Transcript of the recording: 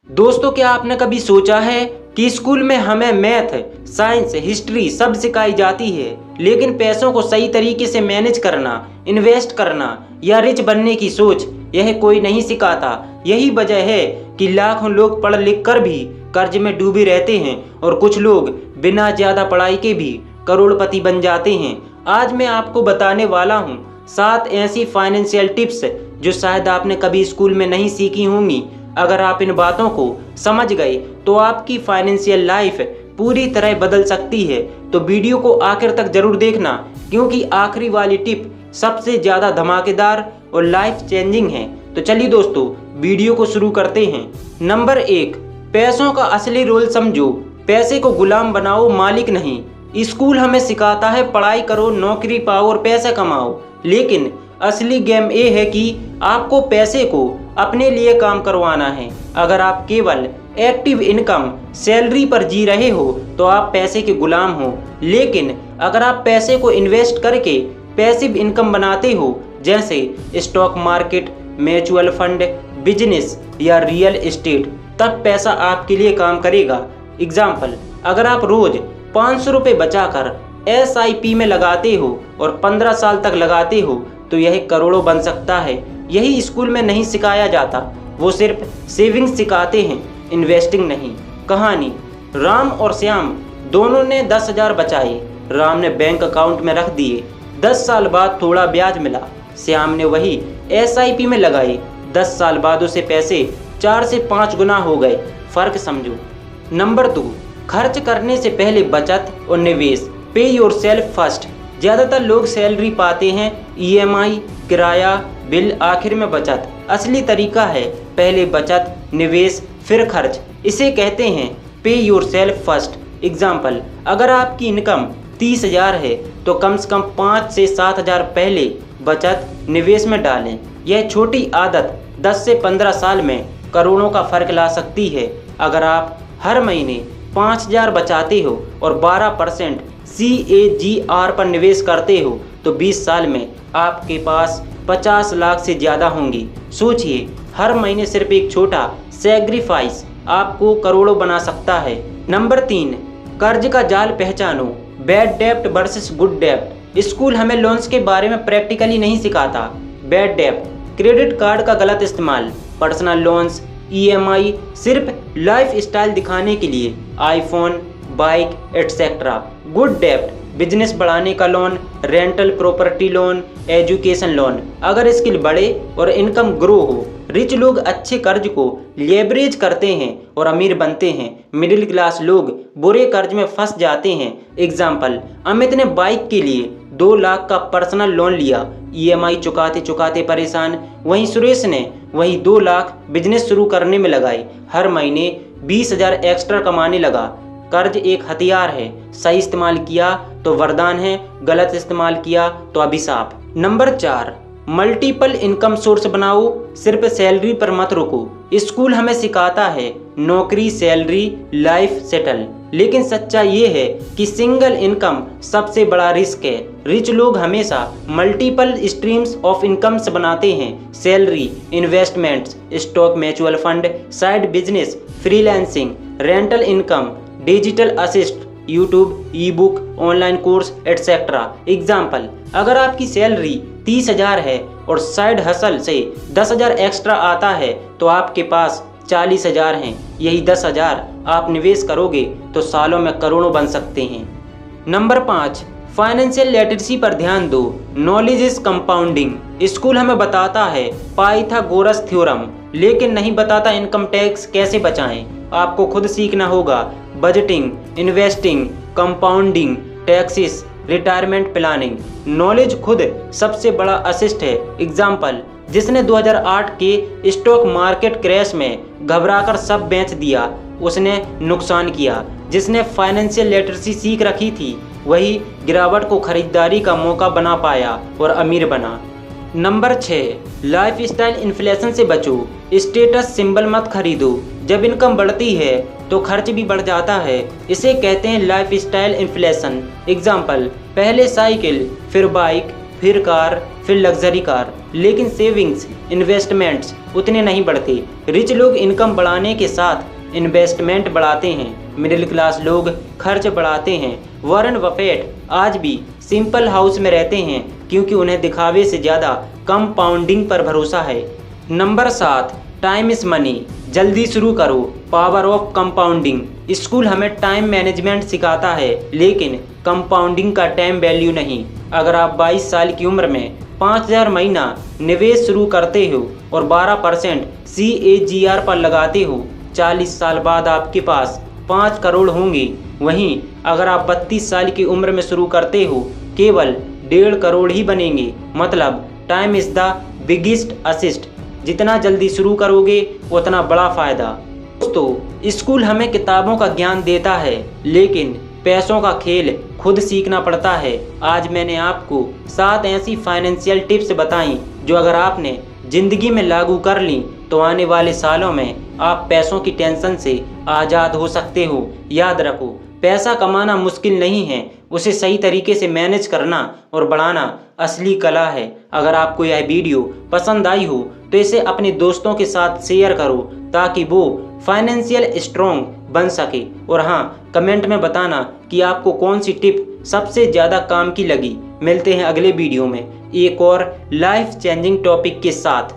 दोस्तों, क्या आपने कभी सोचा है कि स्कूल में हमें मैथ, साइंस, हिस्ट्री सब सिखाई जाती है, लेकिन पैसों को सही तरीके से मैनेज करना, इन्वेस्ट करना या रिच बनने की सोच यह कोई नहीं सिखाता। यही वजह है कि लाखों लोग पढ़ लिख कर भी कर्ज में डूबे रहते हैं और कुछ लोग बिना ज़्यादा पढ़ाई के भी करोड़पति बन जाते हैं। आज मैं आपको बताने वाला हूँ 7 ऐसी फाइनेंशियल टिप्स जो शायद आपने कभी स्कूल में नहीं सीखी होंगी। अगर आप इन बातों को समझ गए तो आपकी फाइनेंशियल लाइफ पूरी तरह बदल सकती है। तो वीडियो को आखिर तक जरूर देखना, क्योंकि आखिरी वाली टिप सबसे ज़्यादा धमाकेदार और लाइफ चेंजिंग है। तो चलिए दोस्तों, वीडियो को शुरू करते हैं। नंबर 1, पैसों का असली रोल समझो। पैसे को गुलाम बनाओ, मालिक नहीं। स्कूल हमें सिखाता है पढ़ाई करो, नौकरी पाओ और पैसे कमाओ, लेकिन असली गेम ये है कि आपको पैसे को अपने लिए काम करवाना है। अगर आप केवल एक्टिव इनकम सैलरी पर जी रहे हो तो आप पैसे के गुलाम हो, लेकिन अगर आप पैसे को इन्वेस्ट करके पैसिव इनकम बनाते हो, जैसे stock market, mutual fund, business या रियल एस्टेट, तब पैसा आपके लिए काम करेगा। एग्जाम्पल, अगर आप रोज 500 रुपये बचाकर SIP में लगाते हो और 15 साल तक लगाते हो तो यह करोड़ों बन सकता है। यही स्कूल में नहीं सिखाया जाता, वो सिर्फ सेविंग सिखाते हैं, इन्वेस्टिंग नहीं। कहानी, राम और श्याम दोनों ने 10,000 बचाए। राम ने बैंक अकाउंट में रख दिए। 10 साल बाद थोड़ा ब्याज मिला। श्याम ने वही SIP में लगाए। 10 साल बाद उसे पैसे 4 से 5 गुना हो गए। फर्क समझो। नंबर 2, खर्च करने से पहले बचत और निवेश। पे योर सेल्फ फर्स्ट। ज़्यादातर लोग सैलरी पाते हैं, EMI, किराया, बिल, आखिर में बचत। असली तरीका है पहले बचत, निवेश, फिर खर्च। इसे कहते हैं पे योर सेल्फ फर्स्ट। एग्जाम्पल, अगर आपकी इनकम 30,000 है तो कम से कम 5 से 7,000 पहले बचत, निवेश में डालें। यह छोटी आदत 10 से 15 साल में करोड़ों का फर्क ला सकती है। अगर आप हर महीने 5,000 बचाते हो और 12% CAGR पर निवेश करते हो तो 20 साल में आपके पास 50 लाख से ज़्यादा होंगी। सोचिए, हर महीने सिर्फ एक छोटा सैक्रिफाइस आपको करोड़ों बना सकता है। नंबर 3, कर्ज का जाल पहचानो। बैड डेप्ट वर्सेस गुड डेप्ट। स्कूल हमें लोन्स के बारे में प्रैक्टिकली नहीं सिखाता। बैड डेप्ट, क्रेडिट कार्ड का गलत इस्तेमाल, पर्सनल लोन्स, EMI सिर्फ लाइफ स्टाइल दिखाने के लिए, आईफोन, बाइक एटसेट्रा। गुड डेप्ट, बिजनेस बढ़ाने का loan, rental property loan, education loan. अगर स्किल बढ़े और इनकम ग्रो हो। रिच लोग अच्छे कर्ज को लेवरेज करते हैं और अमीर बनते हैं। मिडिल क्लास लोग बुरे कर्ज में फंस जाते हैं। एग्जाम्पल, अमित ने बाइक के लिए 2 लाख का पर्सनल लोन लिया, EMI चुकाते चुकाते परेशान। वहीं सुरेश ने वही 2 लाख बिजनेस शुरू करने में लगाए। हर महीने 20,000 एक्स्ट्रा कमाने लगा। कर्ज एक हथियार है, सही इस्तेमाल किया तो वरदान है, गलत इस्तेमाल किया तो अभिशाप। नंबर 4, मल्टीपल इनकम सोर्स बनाओ, सिर्फ सैलरी पर मत रुको। स्कूल हमें सिखाता है नौकरी, सैलरी, लाइफ सेटल, लेकिन सच्चा ये है कि सिंगल इनकम सबसे बड़ा रिस्क है। रिच लोग हमेशा मल्टीपल स्ट्रीम्स ऑफ इनकम्स बनाते हैं। Salary, investments, stock, mutual fund, side business, freelancing, rental income, digital assist, YouTube, e-book, online course etcetera. Example, अगर आपकी सैलरी 30,000 है और साइड हसल से 10,000 एक्स्ट्रा आता है तो आपके पास 40,000 हैं। यही 10,000 आप निवेश करोगे तो सालों में करोड़ों बन सकते हैं। नंबर 5, फाइनेंशियल लिटरेसी पर ध्यान दो। Knowledge is compounding. स्कूल हमें बताता है पाइथागोरस थ्योरम, लेकिन नहीं बताता इनकम टैक्स कैसे बचाएं। आपको खुद सीखना होगा। Budgeting, investing, compounding, taxes, retirement planning. Knowledge खुद सबसे बड़ा असिस्ट है। एग्जाम्पल, जिसने 2008 के स्टॉक मार्केट क्रैश में घबराकर सब बेच दिया, उसने नुकसान किया। जिसने फाइनेंशियल लिटरेसी सीख रखी थी, वही गिरावट को खरीदारी का मौका बना पाया और अमीर बना। नंबर 6, लाइफ स्टाइल इन्फ्लेशन से बचो। स्टेटस सिंबल मत खरीदो। जब इनकम बढ़ती है तो खर्च भी बढ़ जाता है। इसे कहते हैं लाइफ स्टाइल इन्फ्लेशन। एग्जाम्पल, पहले साइकिल, फिर बाइक, फिर कार, फिर लग्जरी कार, लेकिन सेविंग्स इन्वेस्टमेंट्स उतने नहीं बढ़ते। रिच लोग इनकम बढ़ाने के साथ इन्वेस्टमेंट बढ़ाते हैं, मिडिल क्लास लोग खर्च बढ़ाते हैं। वॉरेन बफेट आज भी सिंपल हाउस में रहते हैं क्योंकि उन्हें दिखावे से ज़्यादा कंपाउंडिंग पर भरोसा है। Number 7, time is money. जल्दी शुरू करो, पावर ऑफ कंपाउंडिंग। स्कूल हमें टाइम मैनेजमेंट सिखाता है लेकिन कंपाउंडिंग का टाइम वैल्यू नहीं। अगर आप 22 साल की उम्र में 5000 महीना निवेश शुरू करते हो और 12% CAGR पर लगाते हो, 40 साल बाद आपके पास 5 करोड़ होंगे। वहीं अगर आप 32 साल की उम्र में शुरू करते हो, केवल 1.5 करोड़ ही बनेंगे। मतलब time is the biggest assist. जितना जल्दी शुरू करोगे उतना बड़ा फ़ायदा। दोस्तों, स्कूल हमें किताबों का ज्ञान देता है लेकिन पैसों का खेल खुद सीखना पड़ता है। आज मैंने आपको 7 ऐसी फाइनेंशियल टिप्स बताई जो अगर आपने ज़िंदगी में लागू कर ली तो आने वाले सालों में आप पैसों की टेंशन से आज़ाद हो सकते हो। याद रखो, पैसा कमाना मुश्किल नहीं है, उसे सही तरीके से मैनेज करना और बढ़ाना असली कला है। अगर आपको यह वीडियो पसंद आई हो तो इसे अपने दोस्तों के साथ शेयर करो ताकि वो फाइनेंशियल स्ट्रॉन्ग बन सके। और हाँ, कमेंट में बताना कि आपको कौन सी टिप सबसे ज़्यादा काम की लगी। मिलते हैं अगले वीडियो में एक और लाइफ चेंजिंग टॉपिक के साथ।